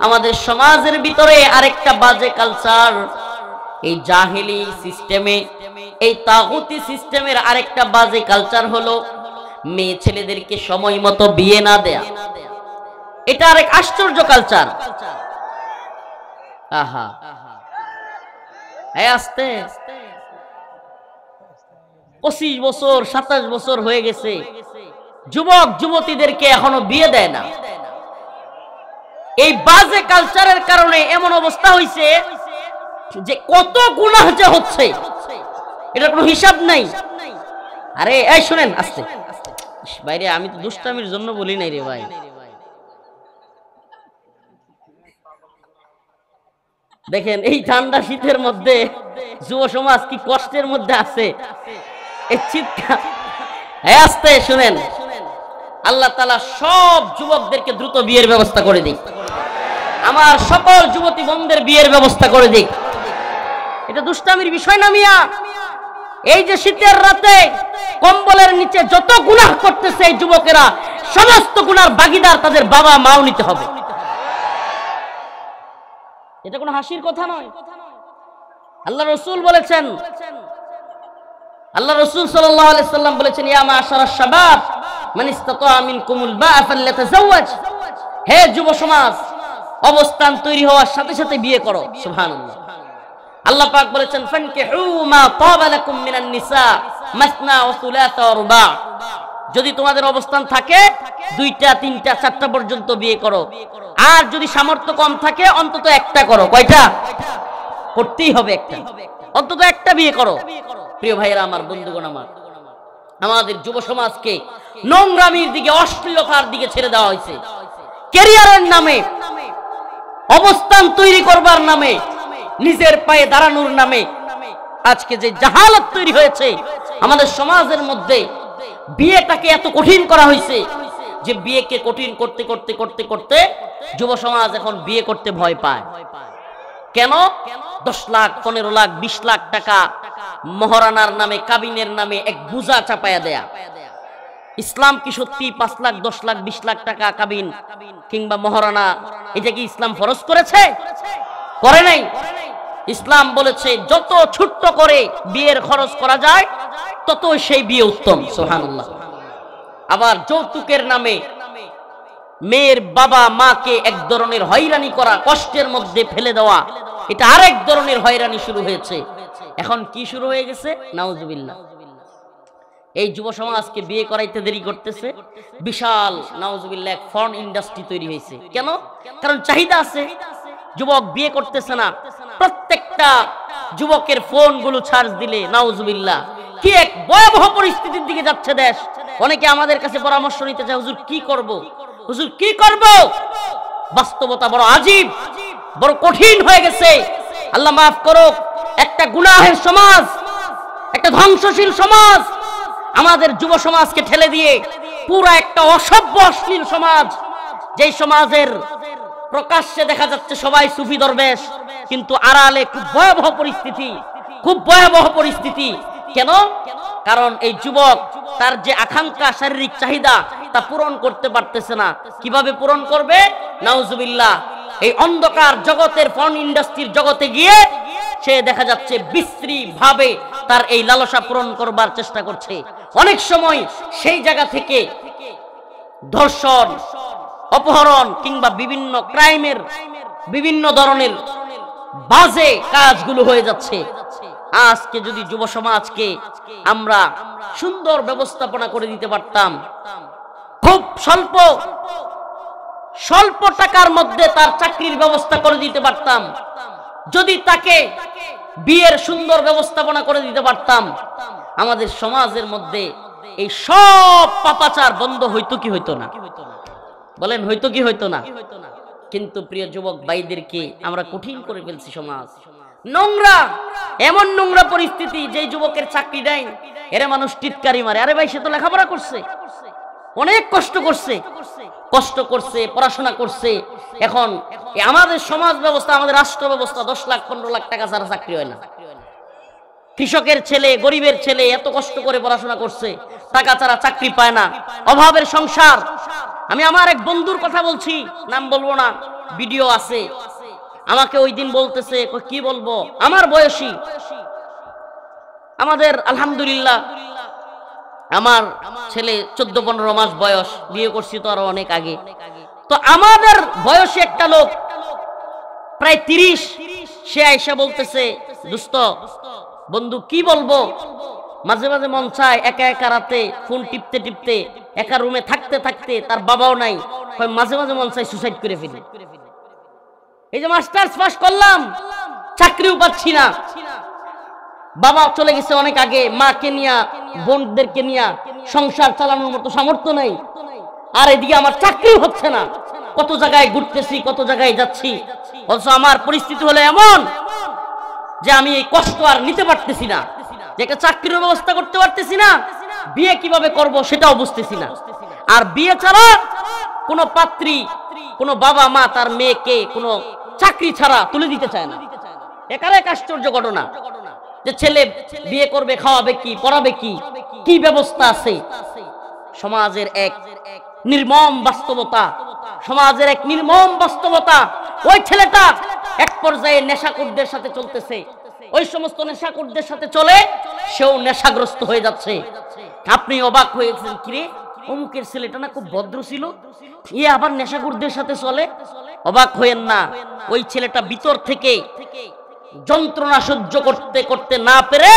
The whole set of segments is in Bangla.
আমাদের সমাজের ভিতরে আরেকটা বাজে কালচার, এই জাহেলি সিস্টেমে, এই তাগুতি সিস্টেমের আরেকটা বাজে কালচার হলো মেয়ে ছেলেদেরকে সময় মতো বিয়ে না দেয়া। এটা আরেক আশ্চর্য কালচার। আহা, আস্তে 25 বছর 27 বছর হয়ে গেছে, যুবক যুবতীদেরকে এখনো বিয়ে দেয় না। এই বাজে কালচারের কারণে এমন অবস্থা হয়েছে যে কত গুনাহ যে হচ্ছে এটা কোনো হিসাব নাই। আরে এই শুনেন আস্তে বাইরে, আমি তো দুষ্টামির জন্য বলি নাই রে ভাই। দেখেন এই ঠান্ডা শীতের মধ্যে যুব সমাজ কি কষ্টের মধ্যে আছে, এই চিৎকার। আস্তে শুনেন, আল্লাহ তাআলা সব যুবকদেরকে দ্রুত বিয়ের ব্যবস্থা করে দিক, আমার সকল যুবতী বোনদের বিয়ের ব্যবস্থা করে দিক। এটা দুষ্টামির বিষয় না মিয়া। এই যে শীতের রাতে কম্বলের নিচে যত গুনাহ করতেছে এই যুবকেরা, সমস্ত গুনার ভাগীদার তাদের বাবা মাও নিতে হবে। এটা কোনো হাসির কথা নয়। আল্লাহ রাসূল বলেছেন, আল্লাহ রাসূল সাল্লাল্লাহু আলাইহি সাল্লাম বলেছেন, ইয়া মাশারাশ শাবাব মান ইসতাতা মিনকুমুল বা'a ফালইতাযাওয়াজ। হে যুব সমাজ, অবস্থান তৈরি হওয়ার সাথে সাথে বিয়ে করো। সুবহানাল্লাহ। আল্লাহ পাক বলেছেন, ফানকিহু মা তাবা লাকুম মিনান নিসা মাসনা ওয়া সুলাসা ওয়া রুবা। যদি তোমাদের অবস্থান থাকে 2টা 3টা 4টা পর্যন্ত বিয়ে করো, আর যদি সামর্থ্য কম থাকে অন্তত একটা করো। কয়টা করতেই হবে? একটা, অন্তত একটা বিয়ে করো। প্রিয় ভাইয়েরা আমার, বন্ধুগণ আমার, আমাদের যুব সমাজকে নোংরামির দিকে, অশ্লীলতার দিকে ছেড়ে দেওয়া হয়েছে। ক্যারিয়ারের নামে, অবস্থান তৈরি করবার নামে, নিজের পায়ে দাঁড়ানোর নামে আজকে যে জাহালত তৈরি হয়েছে আমাদের সমাজের মধ্যে, বিয়েটাকে এত কঠিন করা হয়েছে যে বিয়েকে কঠিন করতে করতে করতে করতে যুব সমাজ এখন বিয়ে করতে ভয় পায়। কেন? 10 লাখ 15 লাখ 20 লাখ টাকা মহারানার নামে, কাবিনের নামে এক বোঝা চাপায়া দেয়া। ইসলাম কি সত্যি 5 লাখ 10 লাখ 20 লাখ টাকা কাবিন কিংবা মহারানা এটা কি ইসলাম ফরজ করেছে? করে নাই। ইসলাম বলেছে যত ছোট্ট করে বিয়ের খরচ করা যায় তত সেই বিয়ে উত্তম। সুবহানাল্লাহ। আবার যৌতুকের নামে মেয়ের বাবা মাকে এক ধরনের হয়রানি করা, কষ্টের মধ্যে ফেলে দেওয়া, এটা আরেক ধরনের হয়রানি শুরু হয়েছে। এখন কি শুরু হয়ে গেছে? নাউজুবিল্লাহ। এই যুব সমাজকে বিয়ে করাইতে দেরি করতেছে, বিশাল নাউজুবিল্লাহ এক ফর্ন ইন্ডাস্ট্রি তৈরি হয়েছে। কেন? কারণ চাহিদা আছে, যুবক বিয়ে করতেছে না। প্রত্যেকটা যুবকের ফোন গুলো চার্জ দিলে নাউজুবিল্লাহ কি এক ভয়াবহ পরিস্থিতির দিকে যাচ্ছে দেশ। অনেকে আমাদের কাছে পরামর্শ নিতে চায়, হুজুর কি করব, হুজুর কি করব? বাস্তবতা বড় আজীব, বড় কঠিন হয়ে গেছে। আল্লাহ মাফ করুক, একটা গুনাহের সমাজ, একটা ধ্বংসশীল সমাজ আমাদের যুব সমাজকে ঠেলে দিয়ে পুরা একটা অসভ্য অশ্লীল সমাজ, যেই সমাজের প্রকাশ্যে দেখা যাচ্ছে সবাই সুফি দরবেশ, কিন্তু আড়ালে খুব ভয়াবহ পরিস্থিতি, খুব ভয়াবহ পরিস্থিতি। কেন? কারণ এই যুবক তার যে আকাঙ্ক্ষা, শারীরিক চাহিদা তা পূরণ করতে পারতেছে না। কিভাবে পূরণ করবে? নাউজুবিল্লাহ এই অন্ধকার জগতের ফর্ন ইন্ডাস্ট্রির জগতে গিয়ে সে দেখা যাচ্ছে বিশ্রী ভাবে তার এই লালসা পূরণ করবার চেষ্টা করছে। অনেক সময় সেই জায়গা থেকে ধর্ষণ, অপহরণ কিংবা বিভিন্ন ক্রাইমের বিভিন্ন ধরনের বাজে কাজগুলো হয়ে যাচ্ছে। আজকে যদি যুব সমাজকে আমরা সুন্দর ব্যবস্থাপনা করে দিতে পারতাম, খুব স্বল্প টাকার মধ্যে তার চাকরির ব্যবস্থা করে দিতে পারতাম, যদি তাকে বিয়ের সুন্দর ব্যবস্থাপনা করে দিতে পারতাম, আমাদের সমাজের মধ্যে এই সব পাপাচার বন্ধ হইতো কি হইতো না? বলেন হইতো কি হইতো না? কিন্তু প্রিয় যুবক ভাইদেরকে আমরা কঠিন করে ফেলছি সমাজ। নোংরা, এমন নোংরা পরিস্থিতি যে যুবকের চাকরি নাই, এরা মানুষ টিটকারি মারে। আরে ভাই, সে তো লেখাপড়া করছে, অনেক কষ্ট করছে, পড়াশোনা করছে। এখন আমাদের সমাজ ব্যবস্থা, আমাদের রাষ্ট্র ব্যবস্থা 10 লাখ 15 লাখ টাকা ছাড়া চাকরি হয় না। কৃষকের ছেলে, গরিবের ছেলে এত কষ্ট করে পড়াশোনা করছে, টাকা ছাড়া চাকরি পায় না, অভাবের সংসার। আমি আমার এক বন্ধুর কথা বলছি, নাম বলবো না, ভিডিও আছে। আমাকে ওই দিন বলতেছে, কি বলবো, আমার বয়সী, আমাদের আলহামদুলিল্লাহ আমার ছেলে 14-15 মাস বয়স, বিয়ে করছি তো আরো অনেক আগে। তো আমাদের বয়সী একটা লোক প্রায় 30, সে আয়সা বলতেছে, দোস্ত বন্ধু কি বলবো, মাঝে মাঝে মন চায় একা একা রাতে ফোন টিপতে টিপতে, একা রুমে থাকতে থাকতে, তার বাবাও নাই, মাঝে মাঝে মন চায় সুসাইড করে ফেলি। এই যে মাস্টার্স পাস করলাম, চাকরিও পাচ্ছি না, বাবা চলে গেছে অনেক আগে, মাকে নিয়া বোনদেরকে নিয়া সংসার চালানোর মতো সামর্থ্য নাই, আর এদিকে আমার চাকরিও হচ্ছে না, কত জায়গায় ঘুরতেছি, কত জায়গায় যাচ্ছি, অথচ আমার পরিস্থিতি হলো এমন যে আমি এই কষ্ট আর নিতে পারতেছি না, যে একটা চাকরির ব্যবস্থা করতে পারতেছি না, বিয়ে কিভাবে করব সেটাও বুঝতেছি না। আর বিয়ে ছাড়া কোনো পাত্রী, কোনো বাবা মা তার মেয়েকে কোনো চাকরি ছাড়া তুলে দিতে চায় না। একার এক আশ্চর্য ঘটনা যে ছেলে বিয়ে করবে, খাওয়াবে কি, পড়াবে কি, কি ব্যবস্থা আছে। সমাজের এক নির্মম বাস্তবতা, সমাজের এক নির্মম বাস্তবতা। ওই ছেলেটা এক পর্যায়ে নেশাখোরদের সাথে চলতেছে, ওই সমস্ত নেশাখোরদের সাথে চলে, সেও নেশাগ্রস্ত হয়ে যাচ্ছে। আপনি অবাক হয়েছেন, কিরে অমুকের ছেলেটা না খুব ভদ্র ছিল, আবার নেশাখোরদের সাথে চলে। অবাক হয়েন না, ওই ছেলেটা ভিতর থেকে যন্ত্রণা সহ্য করতে করতে না পেরে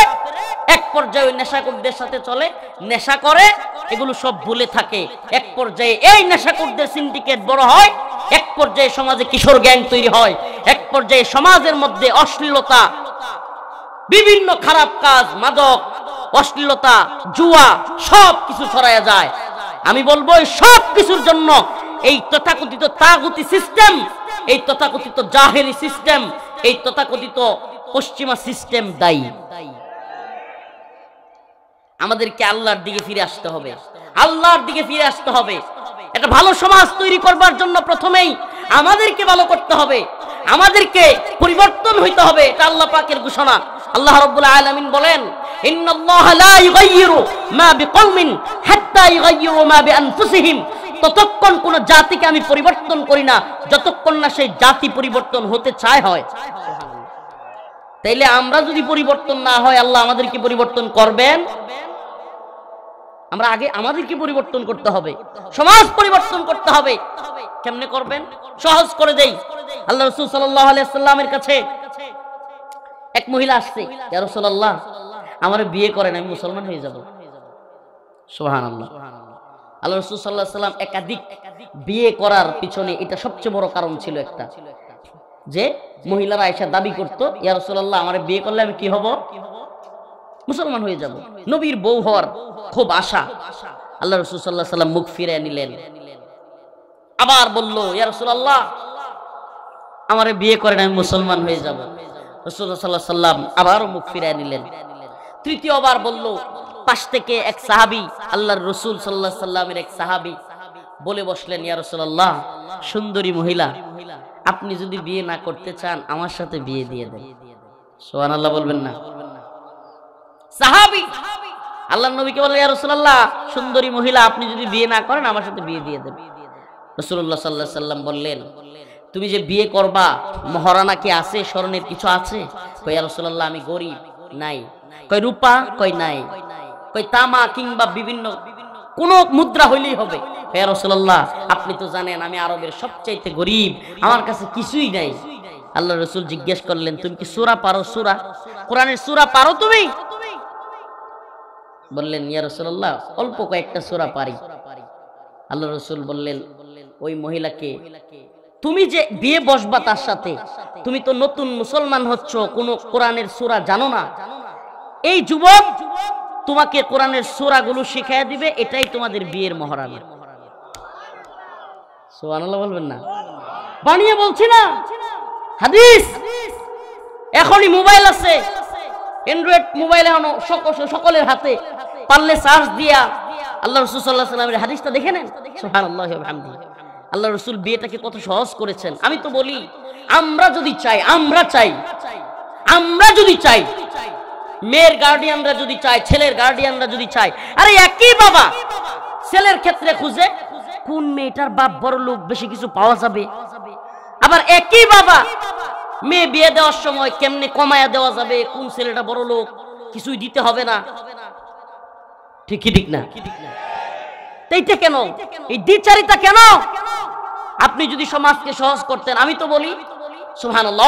এক পর্যায়ে ওই নেশাখোরদের সাথে চলে, নেশা করে, এগুলো সব ভুলে থাকে। এক পর্যায়ে এই নেশাখোরদের সিন্ডিকেট বড় হয়, এক পর্যায়ে সমাজে কিশোর গ্যাং তৈরি হয়, এক পর্যায়ে সমাজের মধ্যে অশ্লীলতা, বিভিন্ন খারাপ কাজ, মাদক, অশ্লীলতা, জুয়া সব কিছু ছড়ায়া যায়। আমি বলবো এই সব কিছুর জন্য এই তথাকথিত তাগুতি সিস্টেম, এই তথাকথিত জাহেলি সিস্টেম, এই তথাকথিত পশ্চিমা সিস্টেম দায়ী। আমাদেরকে আল্লাহর দিকে ফিরে আসতে হবে, আল্লাহর দিকে ফিরে আসতে হবে। একটা ভালো সমাজ তৈরি করবার জন্য প্রথমেই আমাদেরকে ভালো করতে হবে, আমাদেরকে পরিবর্তন হইতে হবে। এটা আল্লাহ পাকের ঘোষণা। আল্লাহ রাব্বুল আলামিন বলেন, ইন্নাল্লাহা লা ইউগাইয়িরু মা বিকওমিন হাত্তা ইউগাইয়িরু মা বিআনফুসিহিম। ততক্ষণ কোন জাতিকে আমি পরিবর্তন করি না যতক্ষণ না সেই জাতি পরিবর্তন হতে চায় হয়। তাইলে আমরা যদি পরিবর্তন না হয়, আল্লাহ আমাদেরকে পরিবর্তন করবেন? আমরা আগে আমাদেরকে পরিবর্তন করতে হবে, সমাজ পরিবর্তন করতে হবে। কেমনে করবেন? সহজ করে দেই। আল্লাহ রাসূল সাল্লাল্লাহু আলাইহি ওয়াসাল্লামের কাছে এক মহিলা আসছে, ইয়া রাসূলুল্লাহ আমারে বিয়ে করেন, আমি মুসলমান হয়ে যাব। সুবহানাল্লাহ। আল্লাহ রাসূল সাল্লাল্লাহু আলাইহি ওয়াসাল্লাম একাধিক বিয়ে করার পিছনে এটা সবচেয়ে বড় কারণ ছিল একটা, যে মহিলারা এসে দাবি করতো, ইয়া রাসূলুল্লাহ আমারে বিয়ে করলে আমি কি হব? মুসলমান হয়ে যাব। নবীর বউ হওয়ার খুব আশা। আল্লাহ রাসূল সাল্লাল্লাহু আলাইহি ওয়াসাল্লাম মুখ ফিরিয়ে নিলেন, আবার বলল, ইয়া রাসূলুল্লাহ আমারে বিয়ে করেন, আমি মুসলমান হয়ে যাব। রাসূলুল্লাহ সাল্লাল্লাহু আলাইহি ওয়াসাল্লাম আবারও মুখ ফিরিয়ে নিলেন। তৃতীয়বার বলল, পাশ থেকে এক সাহাবী, আল্লাহর রাসূল সাল্লাল্লাহু আলাইহি ওয়াসাল্লামের এক সাহাবী বলে বসলেন, ইয়া রাসূলুল্লাহ সুন্দরী মহিলা, আপনি যদি বিয়ে না করতে চান আমার সাথে বিয়ে দিয়ে দেন। সুবহানাল্লাহ বলবেন না? সাহাবী আল্লাহর নবীকে বললেন, ইয়া রাসূলুল্লাহ সুন্দরী মহিলা, আপনি যদি বিয়ে না করেন আমার সাথে বিয়ে দিয়ে দেন। রাসূলুল্লাহ সাল্লাল্লাহু আলাইহি ওয়াসাল্লাম বললেন, তুমি যে বিয়ে করবা মহারানা কি আছে, স্বর্ণের কিছু আছে? কই ইয়া রাসূলুল্লাহ আমি গরীব, নাই। কই রূপা? কই নাই। কই তামা কিংবা বিভিন্ন কোন মুদ্রা হইলেই হবে? ইয়া রাসূলুল্লাহ আপনি তো জানেন আমি আরবের সবচাইতে গরীব, আমার কাছে কিছুই নাই। আল্লাহ রাসূল জিজ্ঞেস করলেন, তুমি কি সূরা পারো? সূরা, কোরআনের সূরা পারো তুমি? বললেন, ইয়া রাসূলুল্লাহ অল্প কয়েকটা সূরা পারি। আল্লাহ রাসূল বললেন ওই মহিলাকে, তুমি যে বিয়ে বসবা তার সাথে, তুমি তো নতুন মুসলমান হচ্ছ, কোনো কোরআনের সূরা জানো না। এই যুবক তোমাকে কোরআনের সূরাগুলো শিখিয়ে দিবে, এটাই তোমাদের বিয়ের মহারানা। সুবহানাল্লাহ বলবেন না? বানিয়ে বলছি না, হাদিস। এখনই মোবাইল আছে, অ্যান্ড্রয়েড মোবাইল এখন সকলের হাতে, পারলে সার্চ দিয়া আল্লাহ রাসূল সাল্লাল্লাহু আলাইহি ওয়াসাল্লামের হাদিসটা দেখে নেন। সুবহানাল্লাহি ওয়া বিহামদিহি। আল্লাহ রাসূল বিয়েটাকে কত সহজ করেছেন। আমি তো বলি, আমরা যদি চাই, মেয়ের গার্ডিয়ানরা যদি চায়, ছেলের গার্ডিয়ানরা যদি চায়, আরে একই বাবা ছেলের ক্ষেত্রে খুঁজে কোন মেয়েটার বাপ বড় লোক, বেশি কিছু পাওয়া যাবে, আবার একই বাবা মেয়ে বিয়ে দেওয়ার সময় কেমনে কমায়া দেওয়া যাবে, কোন ছেলেটা বড় লোক, কিছুই দিতে হবে না, ঠিক না? এইটা কেন, এই দ্বিচারিতা কেন? আপনি যদি সমাজকে সহজ করতেন, আমি তো বলি সুবহানাল্লাহ,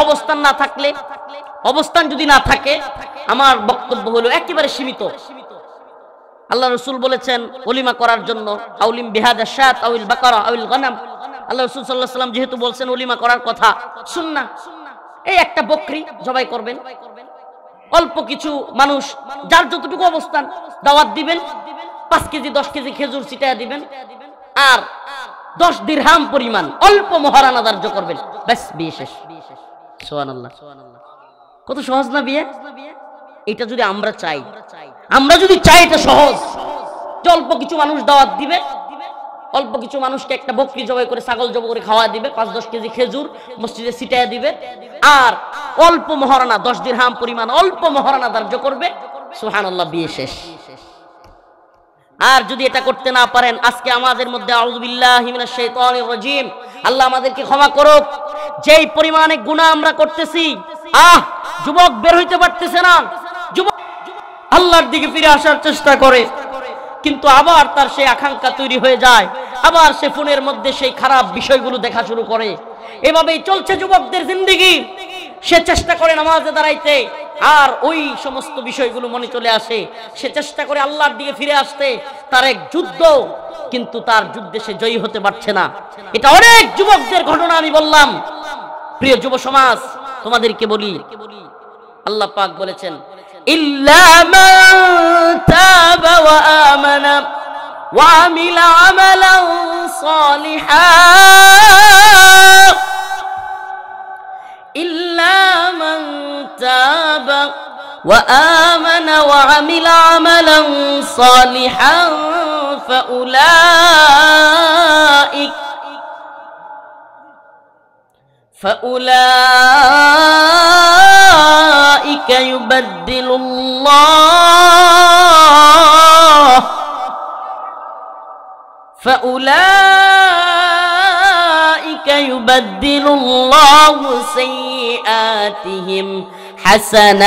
অবস্থান যদি না থাকে, আমার বক্তব্য হলো একেবারে সীমিত। আল্লাহ রাসূল বলেছেন ওলিমা করার জন্য, আউলিম বিহাদা শাত আউল বাকারা আউল গনাম। আল্লাহ রাসূল সাল্লাল্লাহু আলাইহি ওয়াসাল্লাম যেহেতু বলছেন ওলিমা করার কথা, সুন্নাহ, এই একটা বকরি জবাই করবেন, অল্প কিছু মানুষ যার যতটুকু অবস্থান দাওয়াত দিবেন, 5 কেজি 10 কেজি খেজুর ছিটায়া দিবেন, আর 10 দিরহাম পরিমাণ অল্প মহারানা ধার্য করবেন, ব্যাস বিয়ে শেষ। সুবহানাল্লাহ, কত সহজ না বিয়ে? এটা যদি আমরা চাই, এটা সহজ, যে অল্প কিছু মানুষ দাওয়াত দিবে, অল্প কিছু মানুষকে একটা বকরি জবাই করে, ছাগল জবাই করে খাওয়া দিবে, 5-10 কেজি খেজুর মসজিদে ছিটায়া দিবে, আর অল্প মহারানা 10 দিরহাম পরিমাণ অল্প মহারানা ধার্য করবে, সুবহানাল্লাহ, বিয়ে শেষ। আর যদি এটা করতে না পারেন, আজকে আমাদের মধ্যে আউযু বিল্লাহি মিনাশ শাইতানির রাজীম, আল্লাহ আমাদেরকে ক্ষমা করুক, যেই পরিমাণে গুনাহ আমরা করতেছি, যুবক বের হইতে পারতেছে না, যুবক আল্লাহর দিকে ফিরে আসার চেষ্টা করে, কিন্তু আবার তার সেই আকাঙ্ক্ষা তৈরি হয়ে যায়, আবার সে ফোনের মধ্যে সেই খারাপ বিষয়গুলো দেখা শুরু করে। এভাবেই চলছে যুবকদের জিন্দেগি। সে চেষ্টা করে নামাজে দাঁড়াইতে, আর ওই সমস্ত বিষয়গুলো মনে চলে আসে, সে চেষ্টা করে আল্লাহর দিকে ফিরে আসতে, তার এক যুদ্ধ, কিন্তু তার যুদ্ধে সে জয়ী হতে পারছে না। এটা অনেক যুবকদের ঘটনা আমি বললাম। প্রিয় যুব সমাজ, তোমাদেরকে বলি, আল্লাহ পাক বলেছেন ইল্লা মান তাবা ওয়া আমানা ওয়া আমিলা আমালান সালিহান, ইল্লা মান তাবা ওয়া আমানা ওয়া আমিলা আমালান সালিহান فأولئك يبدل الله سيئاتهم حسنات